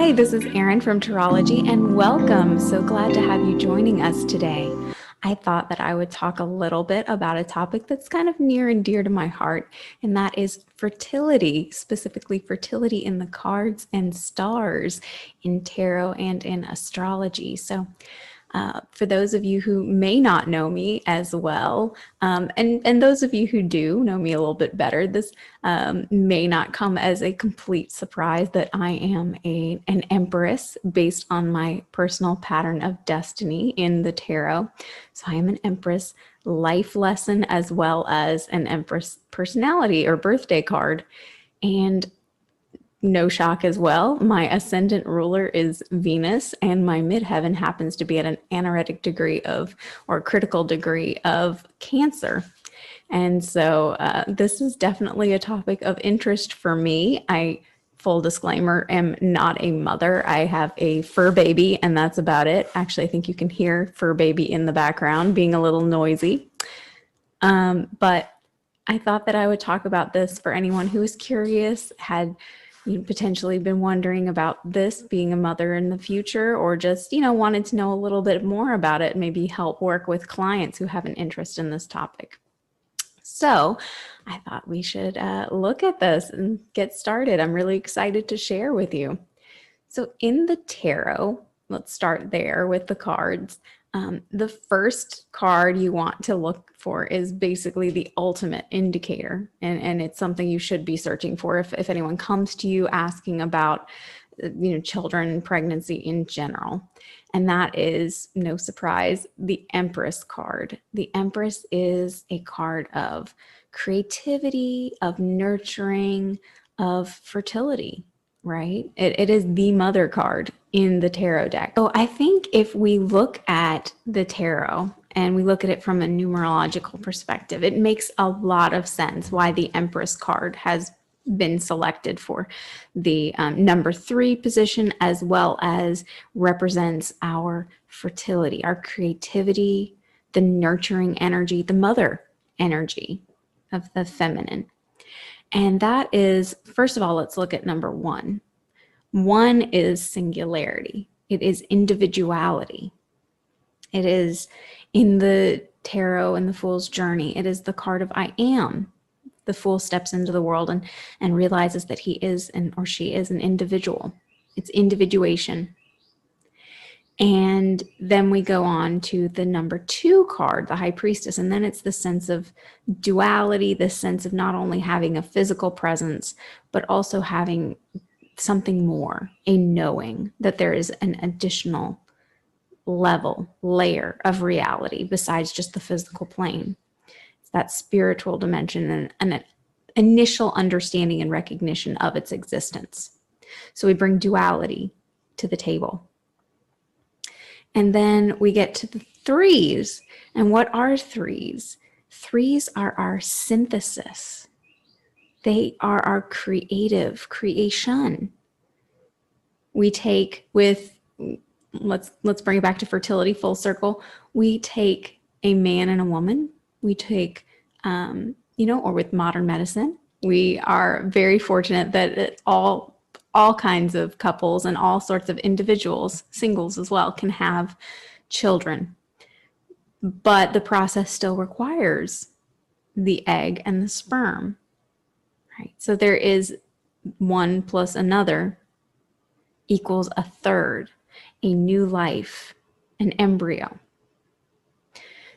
Hi, this is Erin from Tarotology, and welcome. So glad to have you joining us today. I thought that I would talk a little bit about a topic that's kind of near and dear to my heart, and that is fertility, specifically fertility in the cards and stars in tarot and in astrology. For those of you who may not know me as well, and those of you who do know me a little bit better, this may not come as a complete surprise that I am an empress based on my personal pattern of destiny in the tarot. So I am an empress life lesson as well as an empress personality or birthday card. And no shock as well, my ascendant ruler is Venus, and my midheaven happens to be at an anaretic degree of, or critical degree of Cancer. And so this is definitely a topic of interest for me. Full disclaimer, am not a mother. I have a fur baby, and that's about it. Actually, I think you can hear fur baby in the background being a little noisy. But I thought that I would talk about this for anyone who is curious, had potentially been wondering about this, being a mother in the future, or just, wanted to know a little bit more about it, maybe help work with clients who have an interest in this topic. So I thought we should look at this and get started. I'm really excited to share with you. So in the tarot, let's start there with the cards. The first card you want to look for is basically the ultimate indicator. And it's something you should be searching for if anyone comes to you asking about, children and pregnancy in general. And that is, no surprise, the Empress card. The Empress is a card of creativity, of nurturing, of fertility. Right? It is the mother card in the tarot deck. So I think if we look at the tarot and we look at it from a numerological perspective, it makes a lot of sense why the Empress card has been selected for the number 3 position, as well as represents our fertility, our creativity, the nurturing energy, the mother energy of the feminine. And that is, first of all, let's look at number 1. 1 is singularity. It is individuality. It is in the tarot and the Fool's Journey. It is the card of I am. The Fool steps into the world and realizes that he is or she is an individual. It's individuation. And then we go on to the number 2 card, the High Priestess. And then it's the sense of duality, the sense of not only having a physical presence, but also having something more, a knowing that there is an additional layer of reality besides just the physical plane. It's that spiritual dimension and an initial understanding and recognition of its existence. So we bring duality to the table. And then we get to the 3s. And what are 3s? 3s are our synthesis. They are our creative creation. We take let's bring it back to fertility full circle. We take a man and a woman. We take, or with modern medicine, we are very fortunate that all kinds of couples and all sorts of individuals, singles as well, can have children. But the process still requires the egg and the sperm, right? So there is 1 plus another equals a third, a new life, an embryo.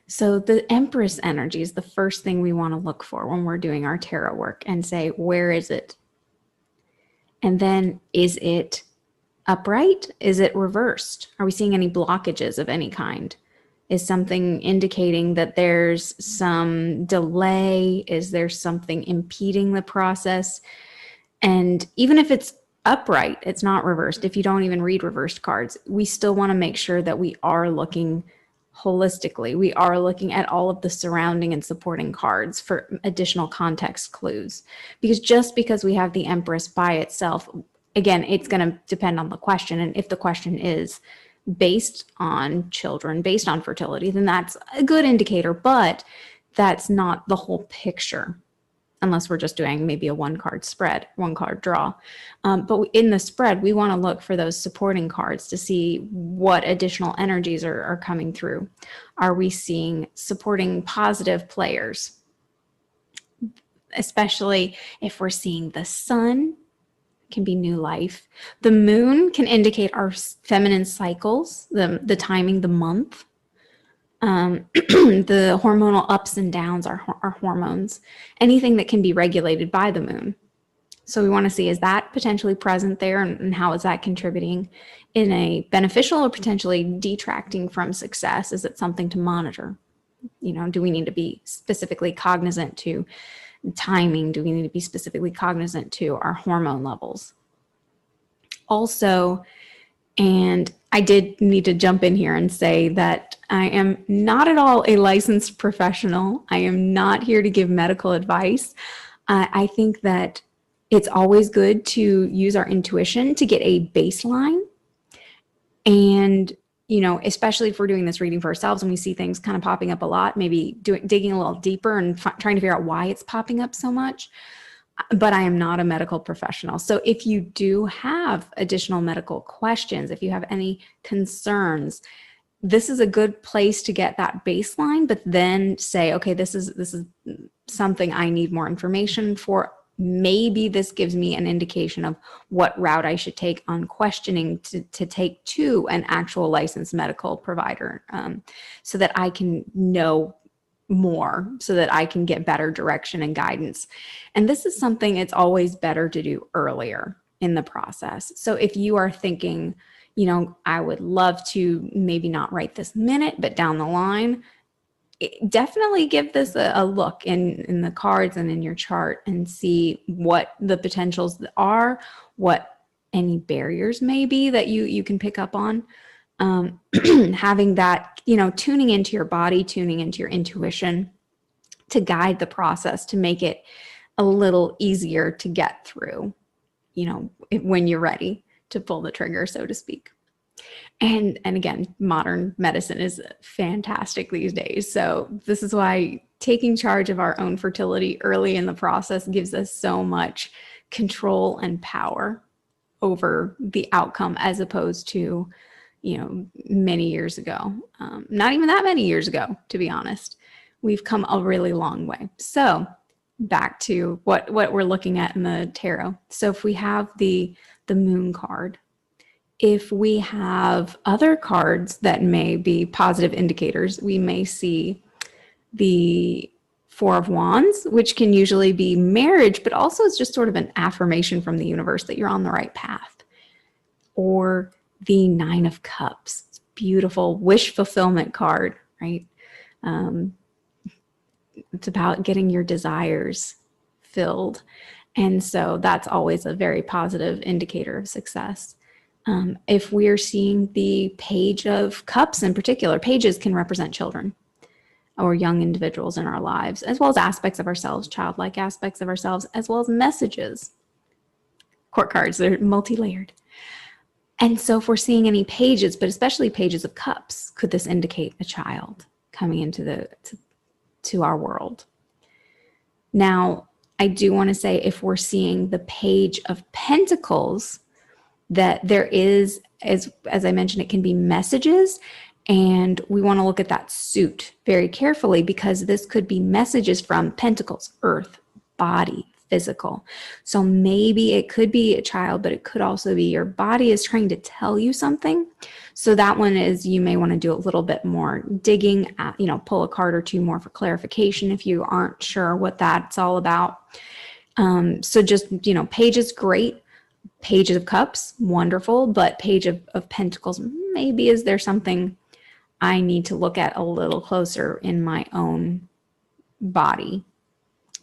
So the Empress energy is the first thing we want to look for when we're doing our tarot work and say, where is it? And then, is it upright? Is it reversed? Are we seeing any blockages of any kind? Is something indicating that there's some delay? Is there something impeding the process? And even if it's upright, it's not reversed. If you don't even read reversed cards, we still want to make sure that we are looking holistically. We are looking at all of the surrounding and supporting cards for additional context clues. Because just because we have the Empress by itself, again, it's going to depend on the question. And if the question is based on children, based on fertility, then that's a good indicator, but that's not the whole picture. unless we're just doing maybe a one card spread, one card draw. But in the spread, we want to look for those supporting cards to see what additional energies are coming through. Are we seeing supporting positive players? Especially if we're seeing the sun, can be new life. The moon can indicate our feminine cycles, the timing, the month. The hormonal ups and downs, our hormones, anything that can be regulated by the moon. So we want to see, is that potentially present there, and how is that contributing in a beneficial or potentially detracting from success? Is it something to monitor? Do we need to be specifically cognizant to timing? Do we need to be specifically cognizant to our hormone levels? Also, and I did need to jump in here and say that I am not at all a licensed professional. I am not here to give medical advice. I think that it's always good to use our intuition to get a baseline. And, especially if we're doing this reading for ourselves and we see things kind of popping up a lot, maybe digging a little deeper and trying to figure out why it's popping up so much. But I am not a medical professional. So if you do have additional medical questions, if you have any concerns, this is a good place to get that baseline, but then say, okay, this is something I need more information for. Maybe this gives me an indication of what route I should take on questioning to take to an actual licensed medical provider, so that I can know more, so that I can get better direction and guidance. And this is something it's always better to do earlier in the process. So if you are thinking, I would love to maybe not right this minute, but down the line, definitely give this a look in the cards and in your chart and see what the potentials are, what any barriers may be that you can pick up on. Having that, tuning into your body, tuning into your intuition to guide the process, to make it a little easier to get through, when you're ready to pull the trigger, so to speak. And again, modern medicine is fantastic these days. So this is why taking charge of our own fertility early in the process gives us so much control and power over the outcome, as opposed to many years ago. Not even that many years ago, to be honest. We've come a really long way. So back to what we're looking at in the tarot. So if we have the moon card, if we have other cards that may be positive indicators, we may see the Four of Wands, which can usually be marriage, but also it's just sort of an affirmation from the universe that you're on the right path. Or the Nine of Cups. It's a beautiful wish fulfillment card, right? It's about getting your desires filled. And so that's always a very positive indicator of success. If we're seeing the Page of Cups in particular, pages can represent children or young individuals in our lives, as well as aspects of ourselves, childlike aspects of ourselves, as well as messages. Court cards, they're multi-layered. And so if we're seeing any pages, but especially pages of cups, could this indicate a child coming into to our world? Now, I do want to say, if we're seeing the Page of Pentacles, that there is, as I mentioned, it can be messages, and we want to look at that suit very carefully, because this could be messages from Pentacles, earth, body, physical. So maybe it could be a child, but it could also be your body is trying to tell you something. So that one is, you may want to do a little bit more digging, pull a card or two more for clarification if you aren't sure what that's all about. So just, pages, great. Pages of Cups, wonderful. But Page of Pentacles, maybe is there something I need to look at a little closer in my own body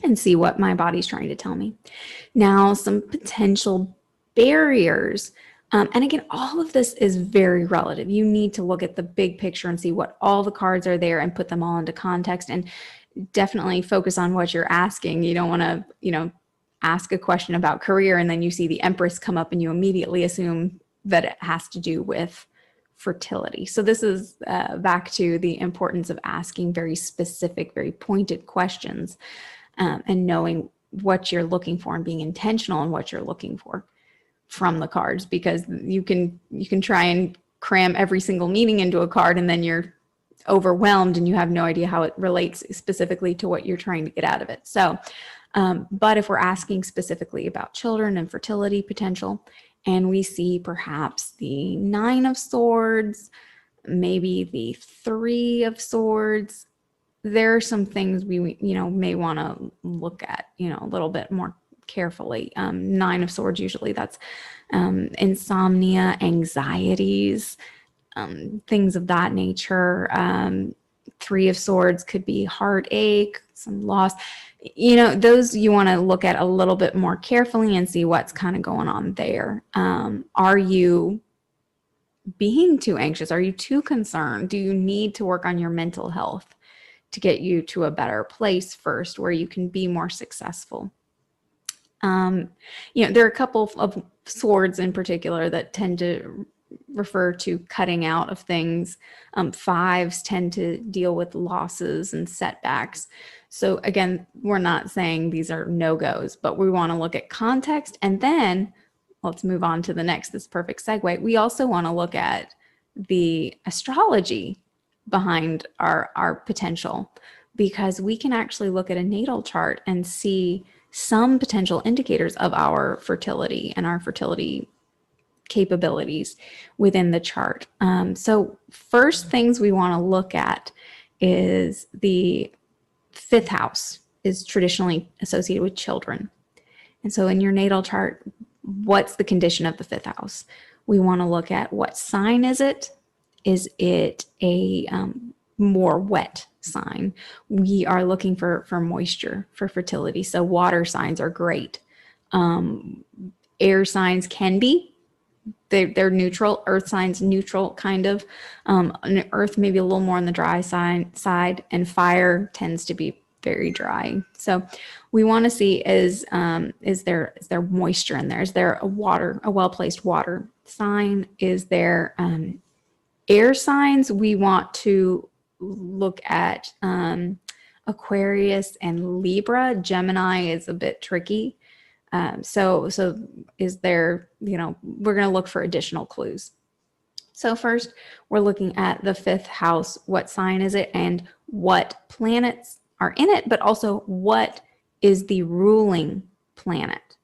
and see what my body's trying to tell me. Now, some potential barriers. And again, all of this is very relative. You need to look at the big picture and see what all the cards are there and put them all into context, and definitely focus on what you're asking. You don't want to, ask a question about career and then you see the Empress come up and you immediately assume that it has to do with fertility. So this is back to the importance of asking very specific, very pointed questions, and knowing what you're looking for and being intentional in what you're looking for from the cards, because you can try and cram every single meaning into a card and then you're overwhelmed and you have no idea how it relates specifically to what you're trying to get out of it. So, but if we're asking specifically about children and fertility potential, and we see perhaps the 9 of Swords, maybe the 3 of Swords, there are some things we may want to look at a little bit more carefully. 9 of Swords, usually that's insomnia, anxieties, things of that nature. 3 of Swords could be heartache, some loss. Those you want to look at a little bit more carefully and see what's kind of going on there. Are you being too anxious? Are you too concerned? Do you need to work on your mental health to get you to a better place first where you can be more successful? There are a couple of swords in particular that tend to refer to cutting out of things. 5s tend to deal with losses and setbacks. So again, we're not saying these are no-goes, but we want to look at context. And then let's move on to the next, this perfect segue. We also want to look at the astrology behind our potential, because we can actually look at a natal chart and see some potential indicators of our fertility and our fertility capabilities within the chart. So first things we want to look at is the 5th house is traditionally associated with children. And so in your natal chart, what's the condition of the 5th house? We want to look at what sign is it? Is it a more wet sign? We are looking for moisture for fertility. So water signs are great. Air signs can be. They're neutral. Earth signs, neutral kind of. Earth maybe a little more on the dry side, and fire tends to be very dry. So we want to see is there moisture in there? Is there a well-placed water sign? Is there air signs? We want to look at Aquarius and Libra. Gemini is a bit tricky. So is there, we're going to look for additional clues. So first, we're looking at the 5th house. What sign is it and what planets are in it, but also what is the ruling planet?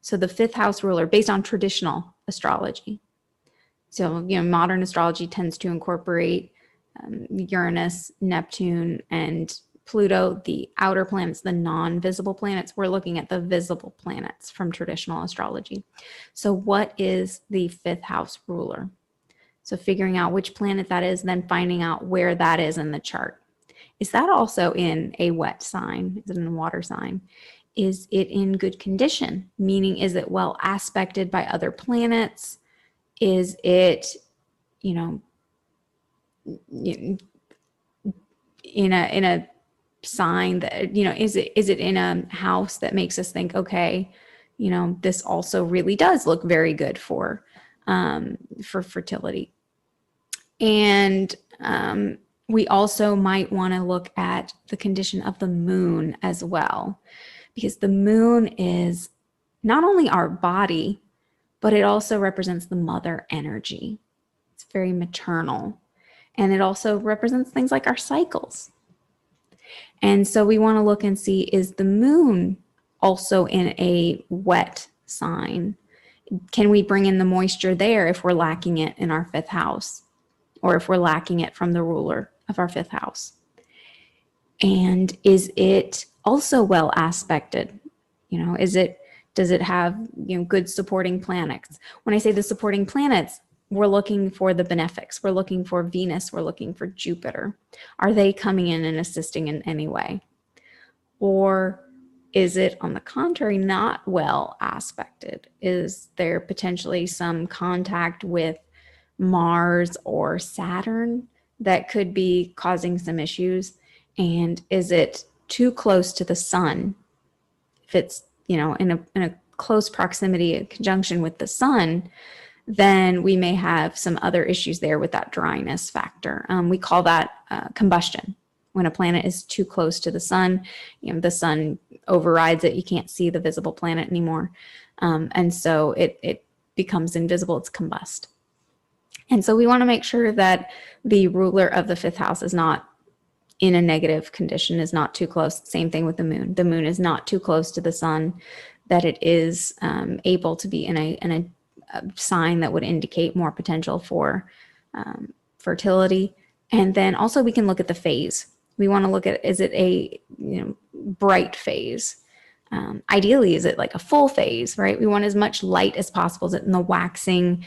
So the 5th house ruler, based on traditional astrology. So, modern astrology tends to incorporate Uranus, Neptune, and Pluto, the outer planets, the non-visible planets. We're looking at the visible planets from traditional astrology. So what is the 5th house ruler? So figuring out which planet that is, then finding out where that is in the chart. Is that also in a wet sign? Is it in a water sign? Is it in good condition? Meaning, is it well aspected by other planets? Is it, in a sign that, is it in a house that makes us think, okay, this also really does look very good for fertility. And we also might want to look at the condition of the moon as well, because the moon is not only our body, but it also represents the mother energy. It's very maternal. And it also represents things like our cycles. And so we want to look and see, is the moon also in a wet sign? Can we bring in the moisture there if we're lacking it in our 5th house, or if we're lacking it from the ruler of our 5th house? And is it also well aspected? Does it have good supporting planets? When I say the supporting planets, we're looking for the benefics. We're looking for Venus. We're looking for Jupiter. Are they coming in and assisting in any way? Or is it, on the contrary, not well aspected? Is there potentially some contact with Mars or Saturn that could be causing some issues? And is it too close to the sun? If it's, in a close proximity, a conjunction with the sun, then we may have some other issues there with that dryness factor. We call that combustion. When a planet is too close to the sun, the sun overrides it. You can't see the visible planet anymore. And so it becomes invisible. It's combust. And so we want to make sure that the ruler of the fifth house is not in a negative condition, is not too close. Same thing with the moon. The moon is not too close to the sun, that it is able to be in a sign that would indicate more potential for fertility. And then also we can look at the phase. We want to look at, is it a bright phase? Ideally, is it like a full phase, right? We want as much light as possible. Is it in the waxing,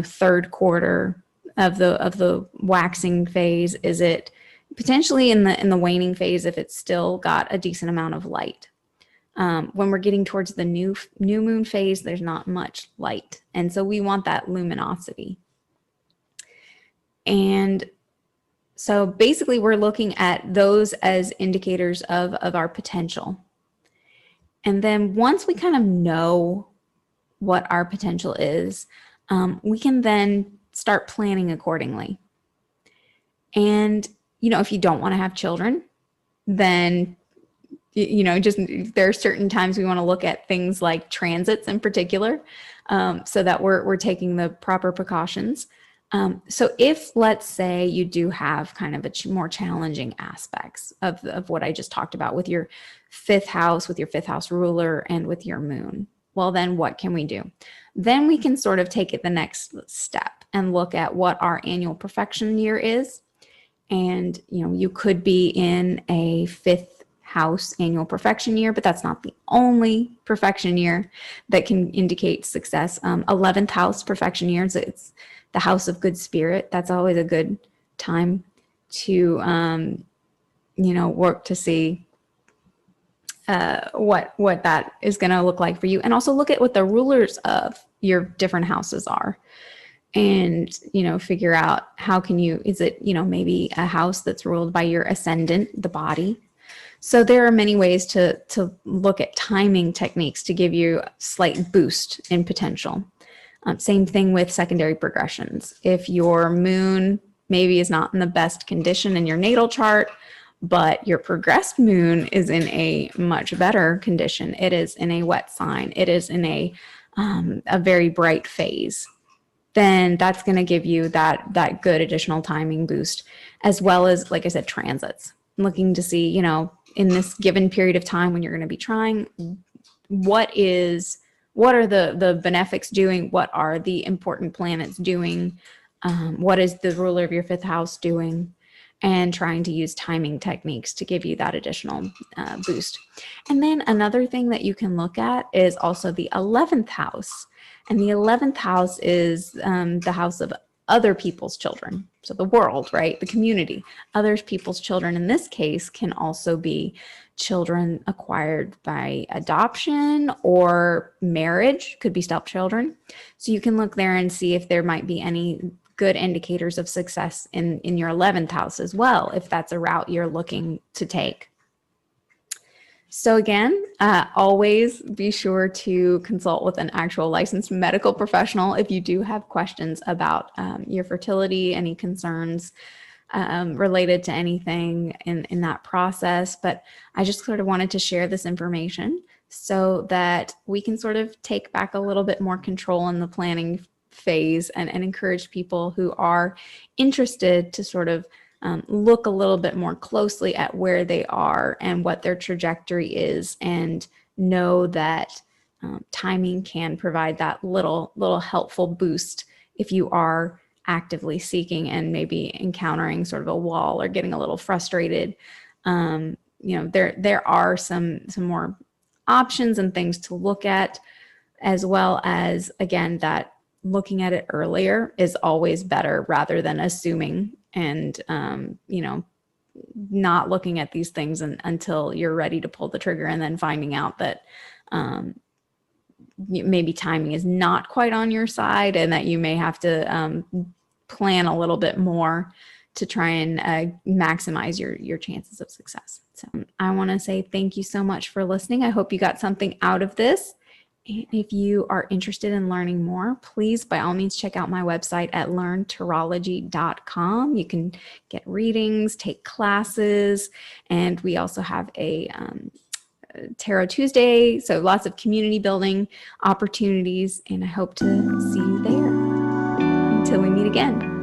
third quarter of the waxing phase? Is it potentially in the waning phase if it's still got a decent amount of light? When we're getting towards the new moon phase, there's not much light. And so we want that luminosity. And so basically we're looking at those as indicators of our potential. And then once we kind of know what our potential is, we can then start planning accordingly. And, if you don't want to have children, then, just there are certain times we want to look at things like transits in particular, so that we're taking the proper precautions. So if, let's say, you do have kind of more challenging aspects of what I just talked about with your fifth house ruler, and with your moon, well, then what can we do? Then we can sort of take it the next step and look at what our annual perfection year is. And, you could be in a fifth house annual perfection year, but that's not the only perfection year that can indicate success. 11th house perfection year, so it's the house of good spirit. That's always a good time to, work to see what that is going to look like for you. And also look at what the rulers of your different houses are. And, figure out how can you, is it, maybe a house that's ruled by your ascendant, the body. So there are many ways to look at timing techniques to give you a slight boost in potential. Same thing with secondary progressions. If your moon maybe is not in the best condition in your natal chart, but your progressed moon is in a much better condition, it is in a wet sign, it is in a very bright phase, then that's going to give you that good additional timing boost, as well as, like I said, transits. Looking to see, in this given period of time when you're going to be trying, what are the benefics doing? What are the important planets doing? What is the ruler of your fifth house doing? And trying to use timing techniques to give you that additional boost. And then another thing that you can look at is also the 11th house. And the 11th house is the house of other people's children. So the world, right? The community. Other people's children in this case can also be children acquired by adoption or marriage, could be stepchildren. So you can look there and see if there might be any good indicators of success in your 11th house as well, if that's a route you're looking to take. So again, always be sure to consult with an actual licensed medical professional if you do have questions about your fertility, any concerns related to anything in that process. But I just sort of wanted to share this information so that we can sort of take back a little bit more control in the planning phase and encourage people who are interested to sort of look a little bit more closely at where they are and what their trajectory is, and know that timing can provide that little helpful boost if you are actively seeking and maybe encountering sort of a wall or getting a little frustrated. There are some more options and things to look at, as well as, again, that looking at it earlier is always better rather than assuming and, not looking at these things until you're ready to pull the trigger, and then finding out that maybe timing is not quite on your side, and that you may have to plan a little bit more to try and maximize your chances of success. So I want to say thank you so much for listening. I hope you got something out of this. And if you are interested in learning more, please, by all means, check out my website at learntarology.com. You can get readings, take classes, and we also have a Tarot Tuesday. So lots of community building opportunities, and I hope to see you there. Until we meet again.